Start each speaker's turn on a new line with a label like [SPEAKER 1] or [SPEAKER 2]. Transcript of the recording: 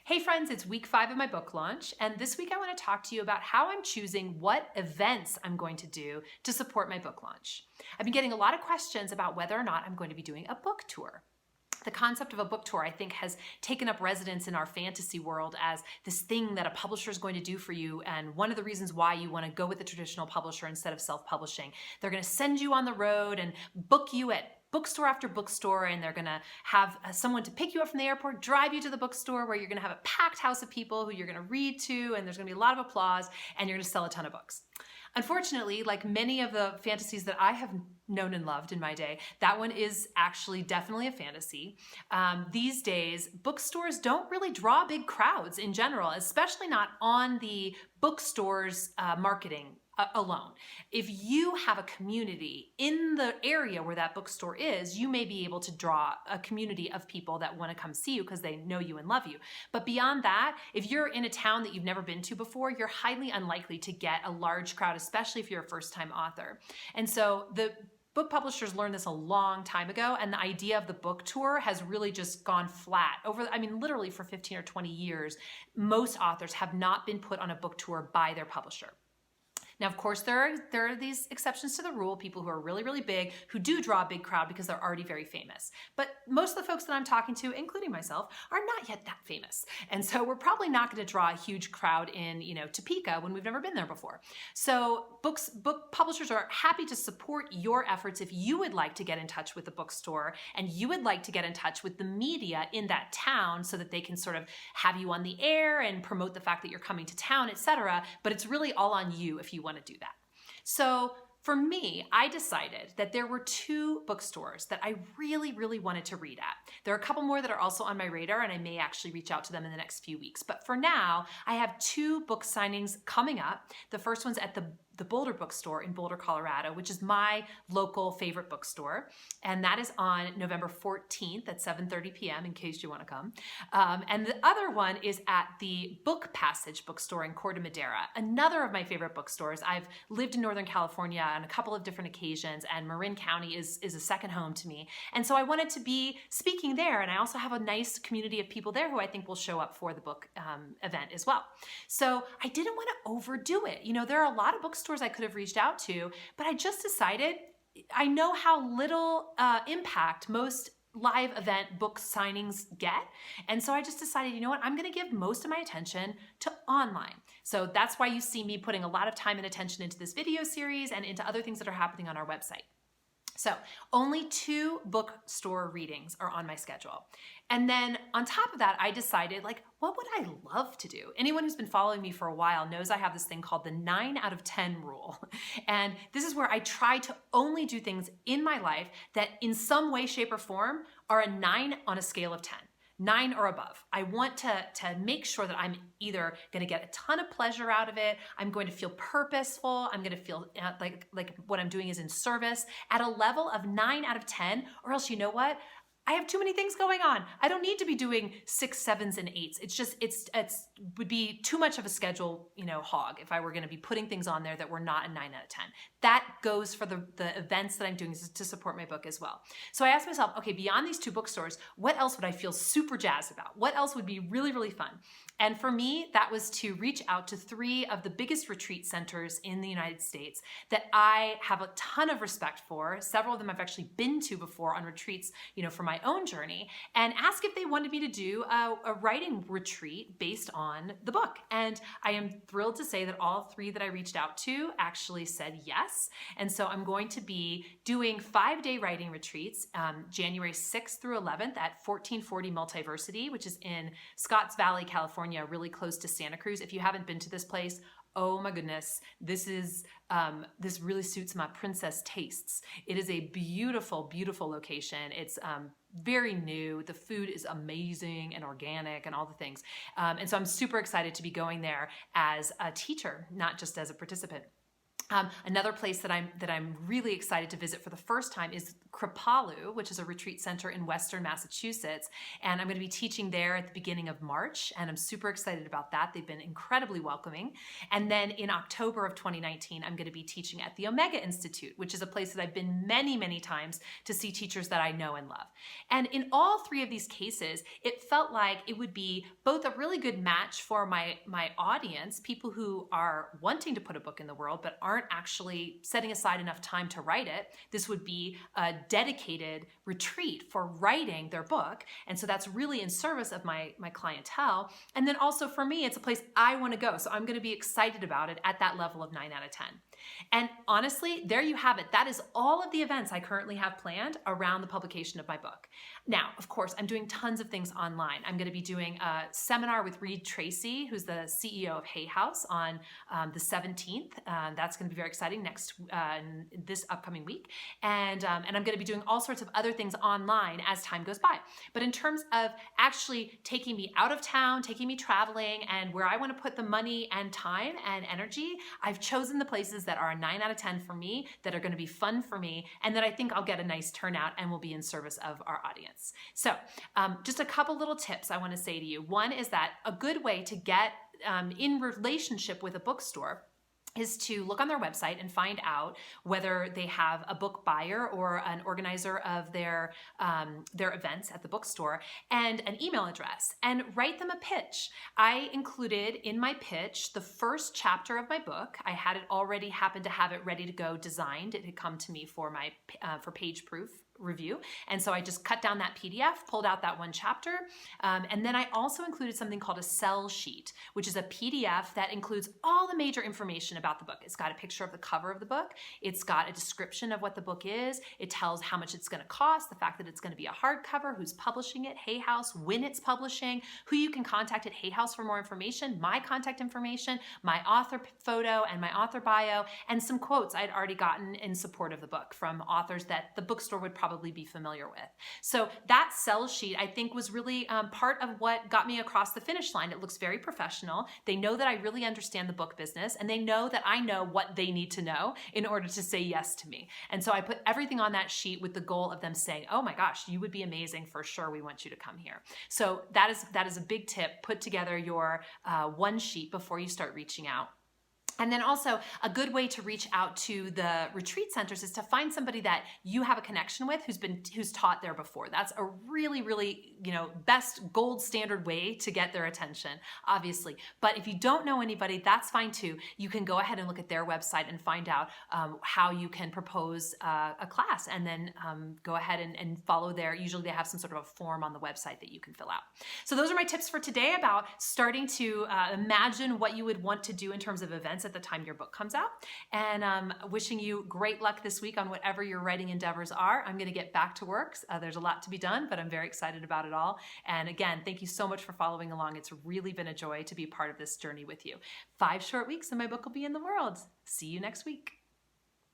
[SPEAKER 1] Hey friends, it's week 5 of my book launch, and this week I want to talk to you about how I'm choosing what events I'm going to do to support my book launch. I've been getting a lot of questions about whether or not I'm going to be doing a book tour. The concept of a book tour, I think, has taken up residence in our fantasy world as this thing that a publisher is going to do for you, and one of the reasons why you want to go with a traditional publisher instead of self-publishing. They're going to send you on the road and book you at bookstore after bookstore, and they're gonna have someone to pick you up from the airport, drive you to the bookstore where you're gonna have a packed house of people who you're gonna read to, and there's gonna be a lot of applause, and you're gonna sell a ton of books. Unfortunately, like many of the fantasies that I have known and loved in my day, that one is actually definitely a fantasy. These days, bookstores don't really draw big crowds in general, especially not on the bookstore's marketing alone. If you have a community in the area where that bookstore is, you may be able to draw a community of people that want to come see you because they know you and love you. But beyond that, if you're in a town that you've never been to before, you're highly unlikely to get a large crowd, especially if you're a first-time author. And so the book publishers learned this a long time ago, and the idea of the book tour has really just gone flat. Literally for 15 or 20 years, most authors have not been put on a book tour by their publisher. Now, of course, there are these exceptions to the rule, people who are really, really big, who do draw a big crowd because they're already very famous. But most of the folks that I'm talking to, including myself, are not yet that famous. And so we're probably not going to draw a huge crowd in, Topeka when we've never been there before. So book publishers are happy to support your efforts if you would like to get in touch with the bookstore and you would like to get in touch with the media in that town so that they can sort of have you on the air and promote the fact that you're coming to town, etc. But it's really all on you if you want to do that. So for me, I decided that there were 2 bookstores that I really, really wanted to read at. There are a couple more that are also on my radar, and I may actually reach out to them in the next few weeks. But for now, I have 2 book signings coming up. The first one's at the Boulder Bookstore in Boulder, Colorado, which is my local favorite bookstore. And that is on November 14th at 7:30 p.m. in case you want to come. And the other one is at the Book Passage Bookstore in Corte Madera, another of my favorite bookstores. I've lived in Northern California on a couple of different occasions, and Marin County is a second home to me. And so I wanted to be speaking there, and I also have a nice community of people there who I think will show up for the book event as well. So I didn't want to overdo it. There are a lot of bookstores I could have reached out to, but I just decided, I know how little impact most live event book signings get. And so I just decided, you know what, I'm going to give most of my attention to online. So that's why you see me putting a lot of time and attention into this video series and into other things that are happening on our website. So only 2 bookstore readings are on my schedule. And then on top of that, I decided, what would I love to do? Anyone who's been following me for a while knows I have this thing called the 9 out of 10 rule. And this is where I try to only do things in my life that in some way, shape, or form are a 9 on a scale of 10. 9 or above. I want to make sure that I'm either going to get a ton of pleasure out of it, I'm going to feel purposeful, I'm going to feel like what I'm doing is in service at a level of 9 out of 10, or else you know what? I have too many things going on. I don't need to be doing 6, 7s, and 8s. It's just, it's would be too much of a schedule, hog if I were going to be putting things on there that were not a 9 out of 10. That goes for the events that I'm doing to support my book as well. So I asked myself, okay, beyond these 2 bookstores, what else would I feel super jazzed about? What else would be really, really fun? And for me, that was to reach out to 3 of the biggest retreat centers in the United States that I have a ton of respect for. Several of them I've actually been to before on retreats, for my own journey, and ask if they wanted me to do a writing retreat based on the book. And I am thrilled to say that all 3 that I reached out to actually said yes. And so I'm going to be doing 5-day writing retreats, January 6th through 11th at 1440 Multiversity, which is in Scotts Valley, California, really close to Santa Cruz. If you haven't been to this place, oh my goodness, this really suits my princess tastes. It is a beautiful, beautiful location. It's very new. The food is amazing and organic and all the things. And so I'm super excited to be going there as a teacher, not just as a participant. Another place that I'm really excited to visit for the first time is Kripalu, which is a retreat center in Western Massachusetts. And I'm going to be teaching there at the beginning of March. And I'm super excited about that. They've been incredibly welcoming. And then in October of 2019, I'm going to be teaching at the Omega Institute, which is a place that I've been many, many times to see teachers that I know and love. And in all three of these cases, it felt like it would be both a really good match for my audience, people who are wanting to put a book in the world, but aren't actually setting aside enough time to write it. This would be a dedicated retreat for writing their book. And so that's really in service of my clientele. And then also for me, it's a place I want to go. So I'm going to be excited about it at that level of 9 out of 10. And honestly, there you have it. That is all of the events I currently have planned around the publication of my book. Now, of course, I'm doing tons of things online. I'm going to be doing a seminar with Reed Tracy, who's the CEO of Hay House, on the 17th. That's going to be very exciting this upcoming week. And I'm going to be doing all sorts of other things online as time goes by. But in terms of actually taking me out of town, taking me traveling, and where I want to put the money and time and energy, I've chosen the places that are a 9 out of 10 for me, that are going to be fun for me, and that I think I'll get a nice turnout and will be in service of our audience. So just a couple little tips I want to say to you. One is that a good way to get in relationship with a bookstore is to look on their website and find out whether they have a book buyer or an organizer of their events at the bookstore, and an email address, and write them a pitch. I included in my pitch the first chapter of my book. I had it already, happened to have it ready to go, designed. It had come to me for my for page proof review. And so I just cut down that PDF, pulled out that one chapter. And then I also included something called a sell sheet, which is a PDF that includes all the major information about the book. It's got a picture of the cover of the book. It's got a description of what the book is. It tells how much it's going to cost, the fact that it's going to be a hardcover, who's publishing it, Hay House, when it's publishing, who you can contact at Hay House for more information, my contact information, my author photo and my author bio, and some quotes I'd already gotten in support of the book from authors that the bookstore would probably be familiar with. So that sell sheet, I think, was really part of what got me across the finish line. It looks very professional. They know that I really understand the book business, and they know that I know what they need to know in order to say yes to me. And so I put everything on that sheet with the goal of them saying, oh my gosh, you would be amazing for sure. We want you to come here. So that is a big tip. Put together your one sheet before you start reaching out. And then also a good way to reach out to the retreat centers is to find somebody that you have a connection with who's taught there before. That's a really, really, best gold standard way to get their attention, obviously. But if you don't know anybody, that's fine too. You can go ahead and look at their website and find out how you can propose a class, and then go ahead and follow their, usually they have some sort of a form on the website that you can fill out. So those are my tips for today about starting to imagine what you would want to do in terms of events at the time your book comes out. And wishing you great luck this week on whatever your writing endeavors are. I'm going to get back to work. There's a lot to be done, but I'm very excited about it all. And again, thank you so much for following along. It's really been a joy to be part of this journey with you. 5 short weeks and my book will be in the world. See you next week.